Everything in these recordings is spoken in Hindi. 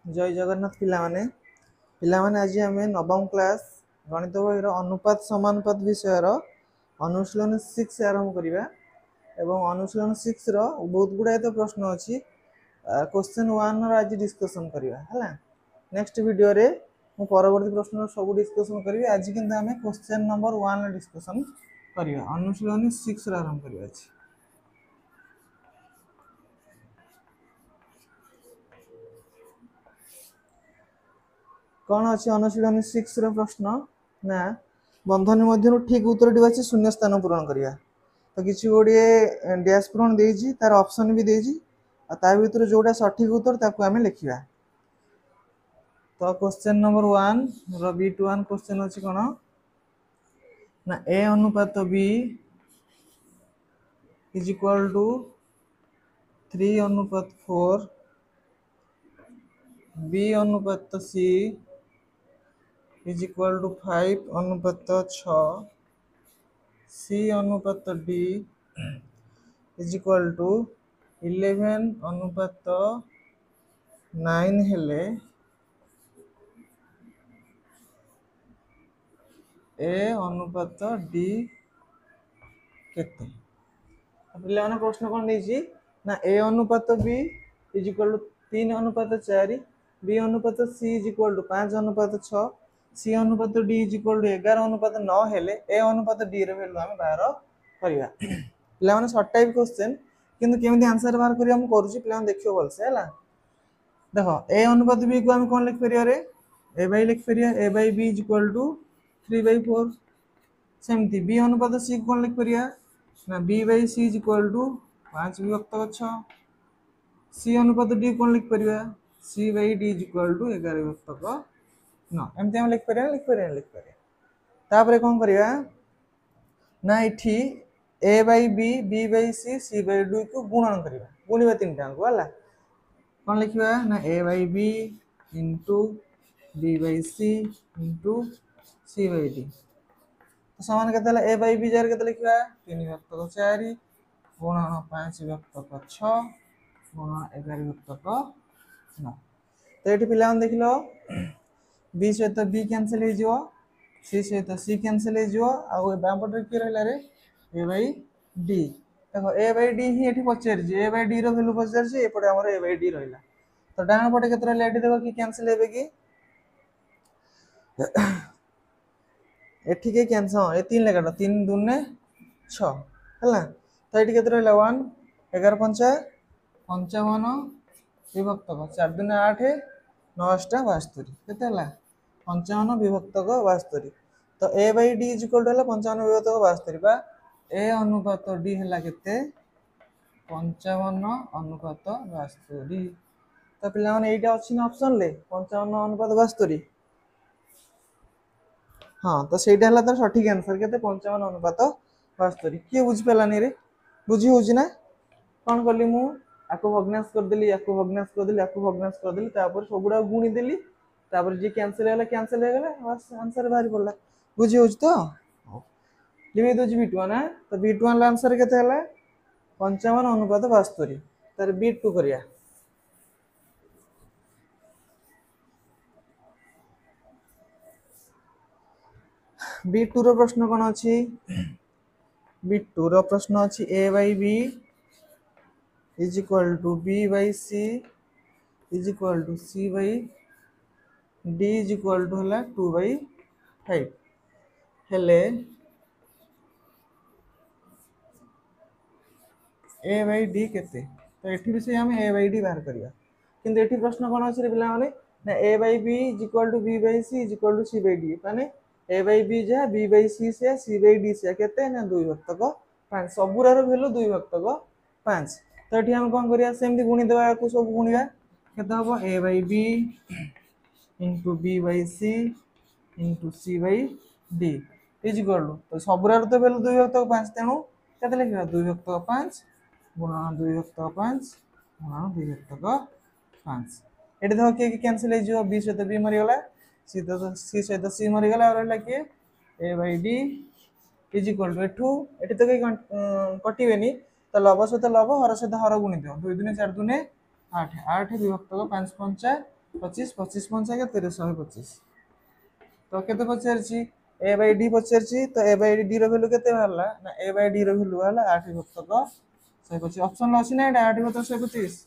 जय जगन्नाथ पिलामाने आज आम नवम क्लास गणित बही अनुपात समानुपात विषय अनुशीलन 6 आरंभ करवा एवं अनुशीलन 6 बहुत गुड़ाए तो प्रश्न अच्छी क्वेश्चन 1 आज डिस्कसन करवा है नेक्स्ट वीडियो रे मु परवर्ती प्रश्न सब डिस्कसन करी आज किंतु आम क्वेश्चन नंबर 1 डिस्कसन करवा अनुशीलन 6 आरंभ करवा कौन अच्छे अनुशीलन 6 प्रश्न ना बंधन मध्य ठीक उत्तर अच्छे शून्य स्थान पूरण करवा तो किसी गोटे डैश पूरण देजी तार ऑप्शन भी देजी ता भीतर जोटा सठिक उत्तर ताको आमे लिखिबा तो क्वेश्चन नंबर 1 रो B21 क्वेश्चन अछि कोन ना A अनुपात B इज इक्वल टू 3 अनुपात 4 B अनुपात C इज इक्वल टू 5 अनुपात 6 C अनुपात D इज इक्वल टू 11 अनुपात 9 हेले ए अनुपात D केते पिलाने प्रश्न कौन देजी ना ए अनुपात B इज इक्वल टू 3 अनुपात 4 B अनुपात C इज इक्वल टू 5 अनुपात 6 C अनुपात D इज इक्वल टू 11 अनुपात 9 हेले ए अनुपात D रे वैल्यू हम बाहर करबा पिला माने शॉर्ट टाइप क्वेश्चन किंतु केमिति आंसर बाहर करिया हम करूची पिला देखियो बोलसे हैला देखो ए अनुपात B को हम कोन लिख परिया रे a by लिख परिया a by B is equal to 3/4 सेमती B अनुपात C को लिख परिया ना B by C is equal to 5 विभक्त 6 C अनुपात D को लिख परिया C by D is equal to 11 विभक्त 9 एमते हम लिख परिया तापरे कोन करिया ना इठी A by B B by C C by D को गुणन करिया गुणिबा तीनटा को हला कोन लिखिबा ना A by B into B by C into C by D तो समान केते हला A by B जार केते लिखिबा 3 विभक्त 4 गुणन 5 विभक्त 6 गुणन 11 विभक्त 9 तो एठी पिला हम देखिलो B सहित B कैंसिल हो जिवो C सहित C कैंसिल हो जिवो आ बाम पटे की रहला रे A by D देखो A by D ही एठी पचर जे A by D रो वैल्यू पचर जे एपटे हमर A by D रहला तो डान पटे केते रहला एठी देखो की कैंसिल हेबे की एठी के कैंसिल ए 3 लगाडो 3 2 6 हला तो एठी केते रहला 1 11 5 55 विभक्त 4 2 8 9 टा 72 केते हला 55 विभक्त 72 तो A by D is equal to हला 55 विभक्त 72 बा A अनुपात D हला केते 55 अनुपात 72 तो पिला माने एटा अछि ना ऑप्शन ले 55 अनुपात 72 हाँ तो सेटा हला तार सठिक आंसर केते 55 अनुपात 72 के बुझ पेलानी रे बुझी होची ना कोन करली मु आको भग्नांश कर देली आको भग्नांश कर देली आको भग्नांश कर देली तापर सबुडा गुणी देली तापर जे कैंसिल हो गेला बस आंसर बाहर पड़ला बुझी होची तो लिखि दो जी B21 ना तो B21 ला आंसर केते हला 55 अनुपात 72 तार B2 करिया B2 रो प्रश्न कोन अछि B2 रो प्रश्न अछि A by B is equal to B by C is equal to C by D is equal to हला 2/5 हेले A by D केते तो एठी भी से हम A by D बाहर करिया किंतु एठी प्रश्न कोन अछि रे पिला माने ना A by B is equal to B by C is equal to C by D माने A by B जा B by C से C by D से केते ना 2 विभक्त 5 सबुरार वैल्यू 2 विभक्त 5 तो एठी हम कोन करिया सेमति गुणी देबा को सब गुणिबा केते हबो A by B into B by C into C by D is equal to तो सबुरार तो वैल्यू 2 विभक्त 5 तेनु केते लिखिबा 2 विभक्त 5 गुणन 2 विभक्त 5 गुणन 2 विभक्त 5 एठी देखो के कैंसिल हो जिवो B सहित B मरि गला C सहित C मरि गला और रहला के A by D is equal to एठू एठी तो के कटिबेनी तो लव सहित लव हर सहित हर गुणी दियो 2 2 4 2 8 8 विभक्त 5 5 25 25 पंचा के 125 तो केते पचारची a by d पचारची तो a by d रो वैल्यू केते बाहरला ना a by d रो वैल्यू बाहरला 8 विभक्त 125 ऑप्शन लो अछि ना एटा 8 विभक्त 125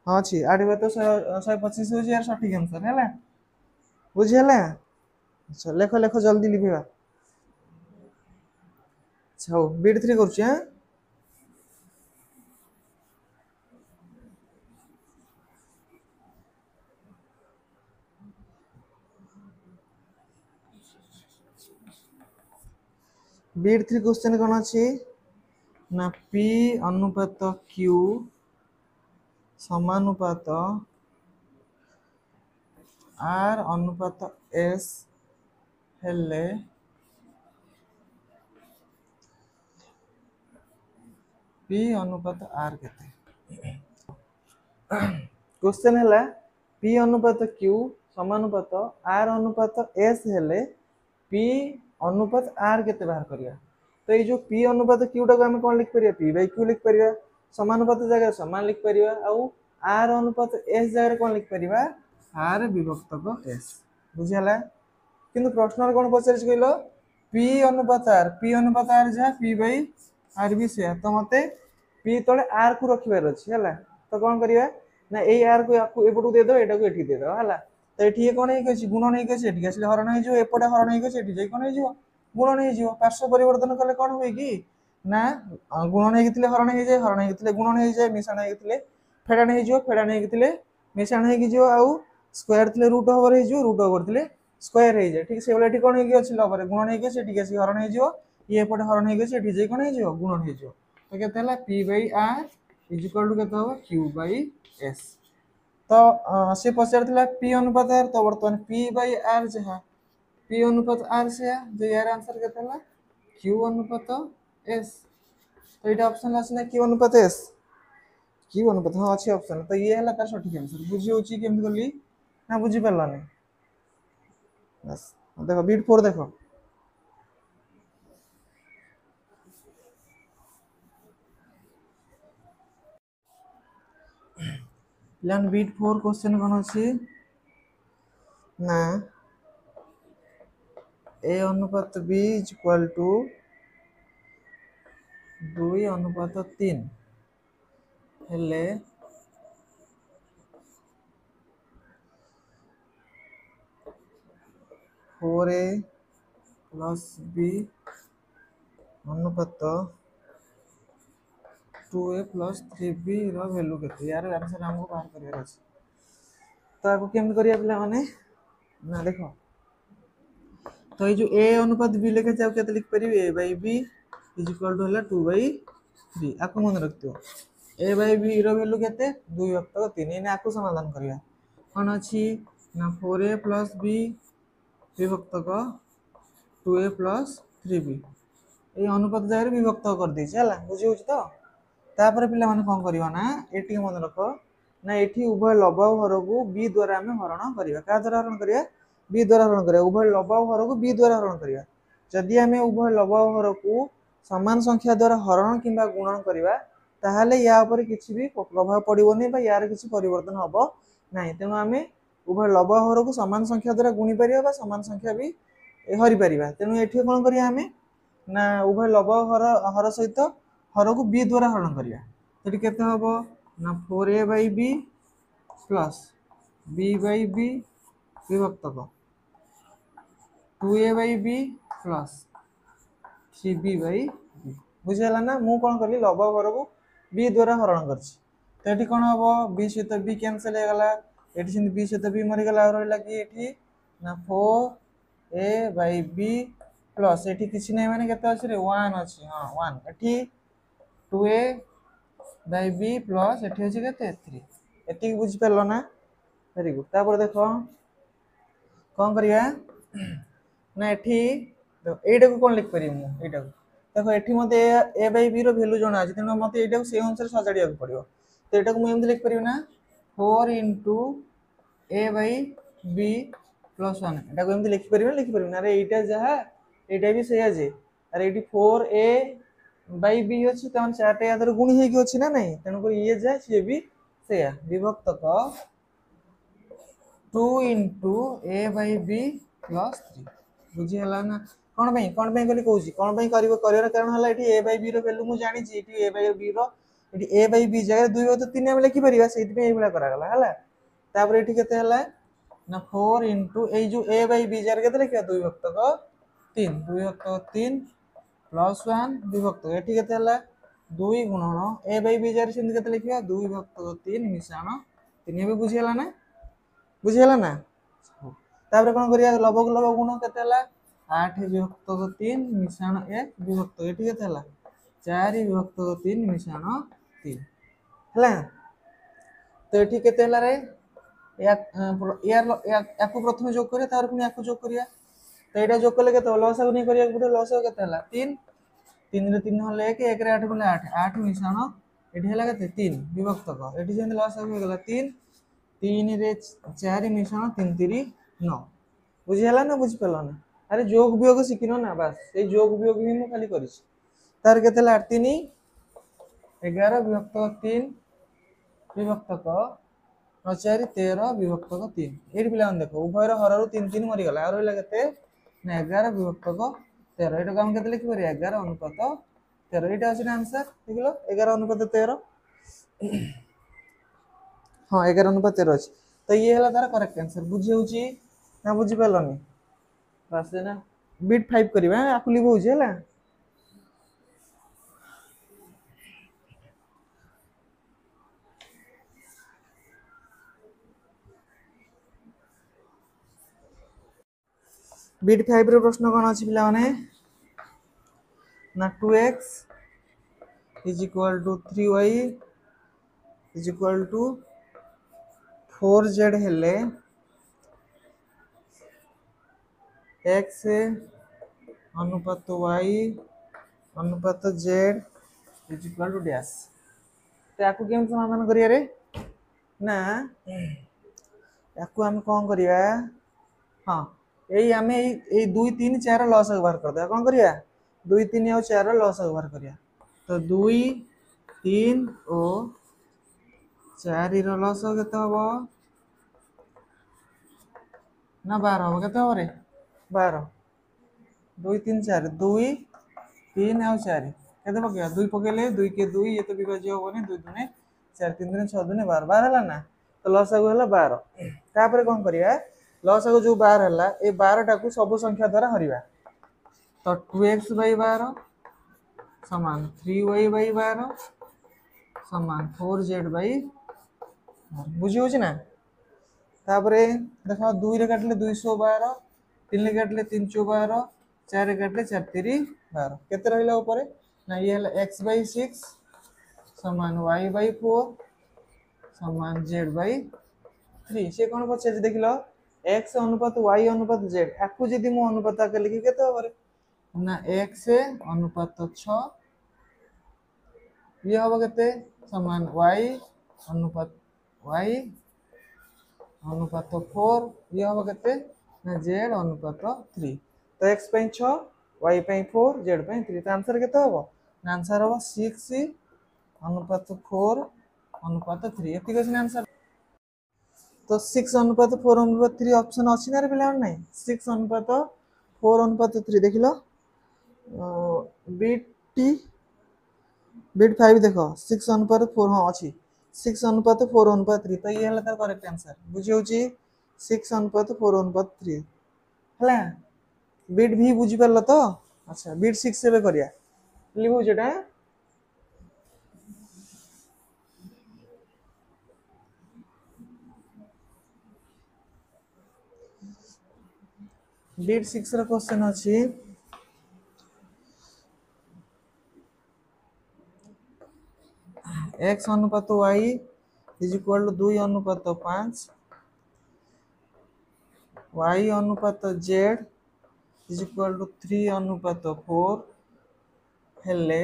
हां छी 8 विभक्त 125 हो यार सटीक आंसर हैला बुझी हैला अच्छा लेखो लेखो जल्दी लिखिबा अच्छा हो बीट 3 करछि हां बीट 3 क्वेश्चन कोन अछि ना p अनुपात q समानुपात r अनुपात s हेले p अनुपात r केते क्वेश्चन हैला p अनुपात q समानुपात r अनुपात s हेले p अनुपात r केते बाहर करिया तो ये जो p अनुपात q टा को हम कोन लिख परिया p q लिख परिया समानुपात जगह समान लिख परिया आउ r अनुपात s जगह कोन लिख परिया r विभक्त को s बुझियाला किंतु प्रश्न कोन पचारिस कइलो p अनुपात r जा p r भी से तो मते p तळे r को रखिबार अछि हला तो कोन करिया ना ए r को याकू एपटू दे दो एटा को एठी दे दो हला तो एठी कोन हे कछि गुणन हे कछि एठी आसले हरण हे जो एपटे हरण हे कछि एठी जाई कोन हे जो गुणन हे जो पार्श्व परिवर्तन कले कोन होई की ना गुणन हे गथिले हरण हे जाय हरण हे गथिले गुणन हे जाय मिश्रण हे गथिले फेडान हे जो फेडान हे गथिले मिश्रण हे जो आउ स्क्वायर थिले रूट ओवर हे जो रूट ओवर थिले स्क्वायर हे जाय ठीक से वाला एठी कोन हे अछि लबर गुणन हे कछि एठी आसी हरण हे जो ये एपटे हरण हे कछि एठी जाई कोन हे जो गुणन हे जो तो केते हला p r केते हो q s तो से पचार थिला p अनुपात r तो वर्तमान p r जहा p अनुपात r से जो यार आंसर केते हला q अनुपात s तो एटा ऑप्शन आसी ना q अनुपात s q अनुपात हां अछि ऑप्शन तो ये हला तार सटीक आंसर बुझी होची केम गली ना बुझी परला नै बस देखो बीट 4 देखो प्लान बीट 4 क्वेश्चन कोन अछि ना a अनुपात b इज इक्वल टू 2 अनुपात 3 हेले 4a प्लस b अनुपात 2a प्लस 3b रो वैल्यू केते यार आंसर हमको बाहर करियर अछि तो आको केम करिया पिला माने ना देखो तो ये जो a अनुपात b लेके जाओ केते लिख परिबे a by b is equal to हला 2/3 आको मन रखतो a by b रो वैल्यू केते 2 विभक्त 3 एने आको समाधान करिया कोन अछि ना 4a plus b विभक्त को 2a plus 3b ए अनुपात जाय रे विभक्त कर दै छै हला बुझी होछ तो तापर पिला माने कोन करिवा ना एटी मन रखो ना एठी उभय लबाव हर को b द्वारा हमें हरण करिवा का द्वारा हरण करिया b द्वारा हरण करिया उभय लबाव हर को b द्वारा हरण करिया जदि हमें उभय लबाव हर को समान संख्या द्वारा हरण किबा गुणन करिवा ताहाले या ऊपर किछि भी प्रभाव पड़िबो नै बा यार किछि परिवर्तन हबो नै तेनु हमें उभय लबाव हर को समान संख्या द्वारा गुणी परिया बा समान संख्या भी हरि परिया तेनु एठी कोन करिया हमें ना उभय लबाव हर सहित हर को b द्वारा हरण करिया तडी केते हबो ना 4a by b plus b by b विभक्त को 2a by b plus 3b by b बुझियाला ना मु कोन करली लबाव हर को b द्वारा हरण करछि तो एठी कोन हबो b सहित b कैंसिल हे गला एठी सिंध b सहित b मरि गला और रहला कि एठी ना 4a by b प्लस एठी किछि नै माने केते अछि रे 1 अछि हां 1 एठी 2a by b प्लस एठी अछि केते 3 एठी बुझि परलो ना वेरी गुड तापर देखो कोन करिया ना एठी एटा को कोन लिख परियो मु एटा को देखो एठी मते a by b रो वैल्यू जणा अछि तेनो मते एटा को से अनुसार सजाडिया को पड़ियो तो एटा को मु एमति लिख परियो ना 4 into a by b plus 1 एटा को एमति लिख परियो ना रे एटा जहा एटा भी से आजे अरे एटी 4a by b अछि तन चारटे यादर गुणी हे कि अछि ना नै तेनो को ये जा से भी से विभक्तक 2 into a by b plus 3 बुझी हला ना कोन भाई कहली कहूँ कौन भाई कर कारण है ये a by b रो वैल्यू मुझे जानी ये a by b रो ये a by b जगह 2 विभक्त 3 हम लिखि परिबा सेति पे एबला करा गला हला तापर एठी केते हला ना 4 into ए जो a by b जगह केते लिखिया 2 विभक्तक 3 प्लस 1 विभक्तक एठी केते हला 2 गुणन a by b जगह सेति केते लिखिया 2 विभक्तक 3 मिश्रण 3 भी बुझी हला ना बुझीगला ना तापर कौन करिया लबक लबक गुण केते हला 8 विभक्तक 3 मिश्रण 1 विभक्तक एठी केते हला 4 विभक्तक 3 मिश्रण 3 हला तो एठी केते हला रे याकु प्रथम जोग करिया तापर पुनी याकु जोग करिया तो एटा जोग करले केते लसागु नहीं करिया गुटे लसागु केते हला 3 3 रे 3 हले 1 1 रे 8 गुणे 8 8 मिश्रण एठी हला केते 3 विभक्तक एठी जेन लसागु हो गेला 3 3 रे 4 मिश्रण 3 3 9 बुझी हला ना बुझी पला ना अरे जोग वियोग सिकिनो ना बस ए जोग वियोग ही मु खाली करिस तार केते ला 3 11 विभक्तक 3 विभक्तक 4 13 विभक्तक 3 एठी पिला देखो उभयर हररु 3 3 मरि गला और रहला केते ना 11 विभक्तक 13 एटा काम केते लिखि परिया 11 अनुपात 13 एटा अछि आंसर देखलो 11 अनुपात 13 हाँ 11 अनुपात 13 अच्छी तो ये है तार करेक्ट आंसर बुझी होची ना बुझी पालनी बस ना बिट 5 करबा आकुली होची हैला बिट 5 रो प्रश्न कोन अछि पिला माने ना 2x is equal to 3y is equal to 4z हेले x अनुपात y अनुपात z is equal to dash तो याकू केम समाधान करिया रे ना याकू हम कोन करिया हां एई हमें ए 2 3 4 लॉस व्यवहार कर दे कोन करिया 2 3 और 4 लॉस व्यवहार करिया तो 2 3 ओ 4 रो लॉस केते हबो ना 12 हबो केते हबो रे 12 2 3 4 2 3 और 4 केते पकिया 2 पकेले 2 के 2 ये तो विभाज्य होबनी 2 दुने 4 3 दुने 6 दुने 12 12 हला ना तो लॉस आगु हला 12 तापर कोन करिया लॉस आगु जो 12 हला ए 12 टा को सब संख्या द्वारा हरिबा तो 2x / 12 समान 3y / 12 समान 4z / बुझी होची ना तापर देखो 2 रे काटले 212 3 रे काटले 312 4 रे काटले 4 3 12 केते रहिला ऊपर ना ये हला x / 6 समान y / 4 समान z / 3 से कोन पछे देखिलो x अनुपात y अनुपात z आकु जदी मु अनुपात के लिखि केते होबरे ना x अनुपात 6 ये होबो केते समान y अनुपात y अनुपात 4 ये होबो केते ना z अनुपात 3 तो x पई 6 y पई 4 z पई 3 तो आंसर केते होबो ना आंसर होबो 6 अनुपात 4 अनुपात 3 एति कछि आंसर तो 6 अनुपात 4 अनुपात 3 ऑप्शन अछि ना रे पिला नै 6 अनुपात 4 अनुपात 3 देखिलो बिट 5 देखो 6 अनुपात 4 हां अछि 6 अनुपात 4 अनुपात 3 तो ये हला तार करेक्ट आंसर बुझी होची 6 अनुपात 4 अनुपात 3 हला बिट भी बुझी परलो तो अच्छा बिट 6 से बे करिया लिखु जेटा बिट 6 रो क्वेश्चन अछि x अनुपात y इज इक्वल टू 2 अनुपात 5 y अनुपात z इज इक्वल टू 3 अनुपात 4 हेले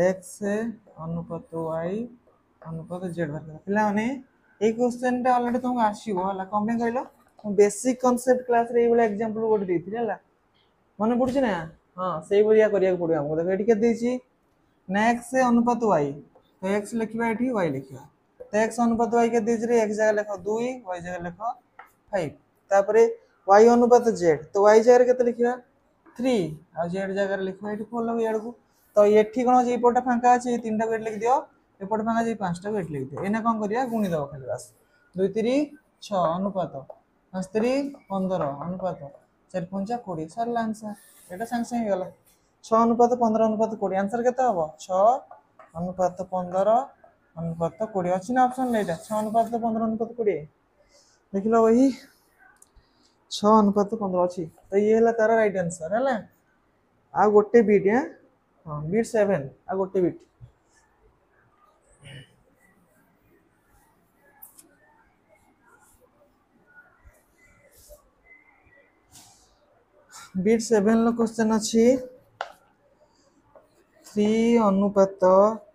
x अनुपात y अनुपात z बार पिला माने ए क्वेश्चन टा ऑलरेडी तुमको आसीबो हला कमे कहलो बेसिक कांसेप्ट क्लास रे एबला एग्जांपल गोट देथि हला मने पड़छ ना हां सेही बरिया करिया पड़ियो हमको देखो एठी के देछि ना x अनुपात y तो x लिखा ये y लिखा तो x अनुपात y के दीजिए x जगह लिख 2 y जगह लिख 5 तापर y अनुपात z तो y जगह केते लिखा 3 आ z जगह लिख ये 4 लगे यार को तो एठी कोन जे एपटा फांका अछि ये तीनटा वेट लिख दियो एपटा फांका जे पांचटा वेट लिख दियो एना कोन करिया गुणी दबो खाली बस 2 3 6 अनुपात 5 3 15 अनुपात 4 5 20 सरला आंसर एटा संग संग गला 6 अनुपात 15 अनुपात 20 आंसर केते हबो 6 अनुपात 15 अनुपात 20 अछि ना ऑप्शन लेटा 6 अनुपात 15 अनुपात 20 देखिलो वही 6 अनुपात 15 अछि तो ये हला तारा राइट आंसर हला आ गोटे बीट है हां बीट 7 आ गोटे बीट बीट 7 लो क्वेश्चन अछि 3 अनुपात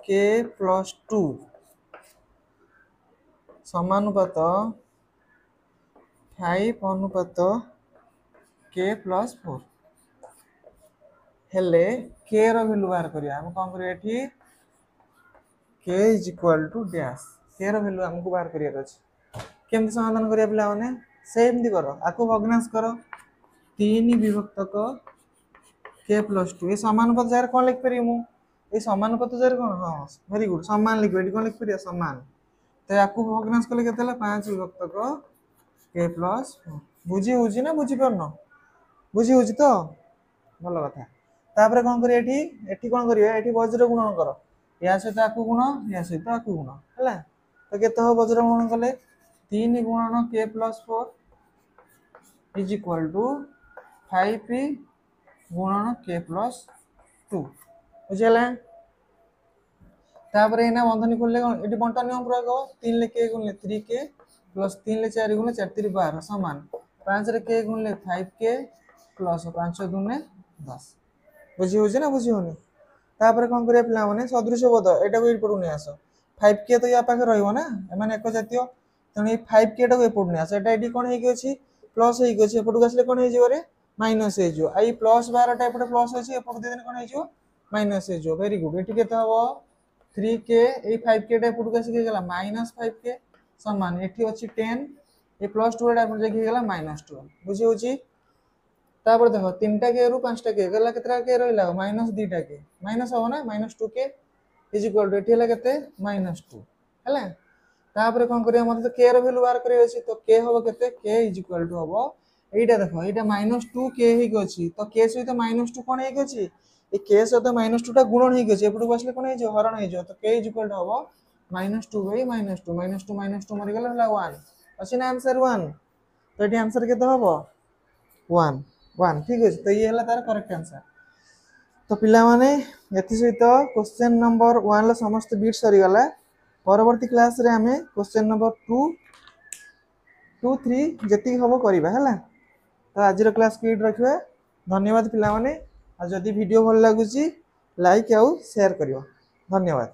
k प्लस 2 समानुपात 5 अनुपात k प्लस 4 हेले k रो वैल्यू बाहर करिया हम कोन करिया एठी k is equal to dash k रो वैल्यू हमको बाहर करिया अछि केमति समाधान करिया पिला माने सेम दी करो आको भग्नांश करो 3 विभक्तक k प्लस 2 ये समानुपात जार कोन लिख परिमु मु ये समानुपात जार कोन हां वेरी गुड समान लिख बेडी कोन लिख परिया समान तो आको भग्नांश कले केतेला 5 विभक्तक k प्लस 4 बुझी होजी ना बुझी परनो बुझी होजी तो भलो कथा तापर कोन करिया एठी कोन करिया एठी वज्र गुणन करो या सहित आकु गुण या सहित आकु गुण हला तो केते हो वज्र गुणन कले 3 गुणन k plus 4 is equal to 5 गुणन k प्लस 2 बुझला तापर एना बंधनी खोलले एठी बंटन नियम प्रयोग हो 3 ले k गुणले 3k प्लस 3 ले 4 गुणले 4 3 12 समान 5 रे k गुणले 5k प्लस 5 दुने 10 बुझी होजे ना बुझी होनी तापर कोन करिया पिला माने सदृश पद एटा को इनपुट ने आसो 5k तो या पाखे रहइबो ना माने एक जातीय तने 5k टा को इनपुट ने आसो एटा एडी कोन हे कि अछि प्लस हे कि अछि एपटु आसले कोन हे जिवो रे माइनस हे जिवो आई प्लस 12 टा एपटे प्लस अछि एपटु देन कोन हे जिवो माइनस हे जिवो वेरी गुड एठी केते हबो 3k ए 5k टा एपटु आसी के गेला -5k समान एठी अछि 10 ए प्लस 2 टा एपटु जे के गेला -12 बुझी होची तापर देखो 3टा के रु 5टा के गला केतरा के रहइला -2 टा के माइनस हो ना -2k इज इक्वल टू एठी हला केते -2 हला तापर कोन करिया मते तो k रो वैल्यू बाहर करियो अछि तो k होबो केते k इज इक्वल टू होबो एटा देखो एटा -2k हे कि अछि तो k सहित -2 कोन हे कि अछि ए k सहित -2 टा गुणन हे कि अछि एपटु बसले कोन हे जो हरण हे जो तो k इज इक्वल टू होबो -2 बाय -2 -2 मरि गेला हला 1 अछि ना आंसर 1 तो एठी आंसर केते होबो 1 1 ठीक अछि तो ये हला तार करेक्ट आंसर तो पिला माने एथि सहित क्वेश्चन नंबर 1 ला समस्त बीट सरी गला परवर्ती क्लास रे हमें क्वेश्चन नंबर 2 2 3 जति हबो करिबा हला तो आज रो क्लास को इड रखबे धन्यवाद पिला माने आ जदि वीडियो भल लागुची लाइक आउ शेयर करियो धन्यवाद।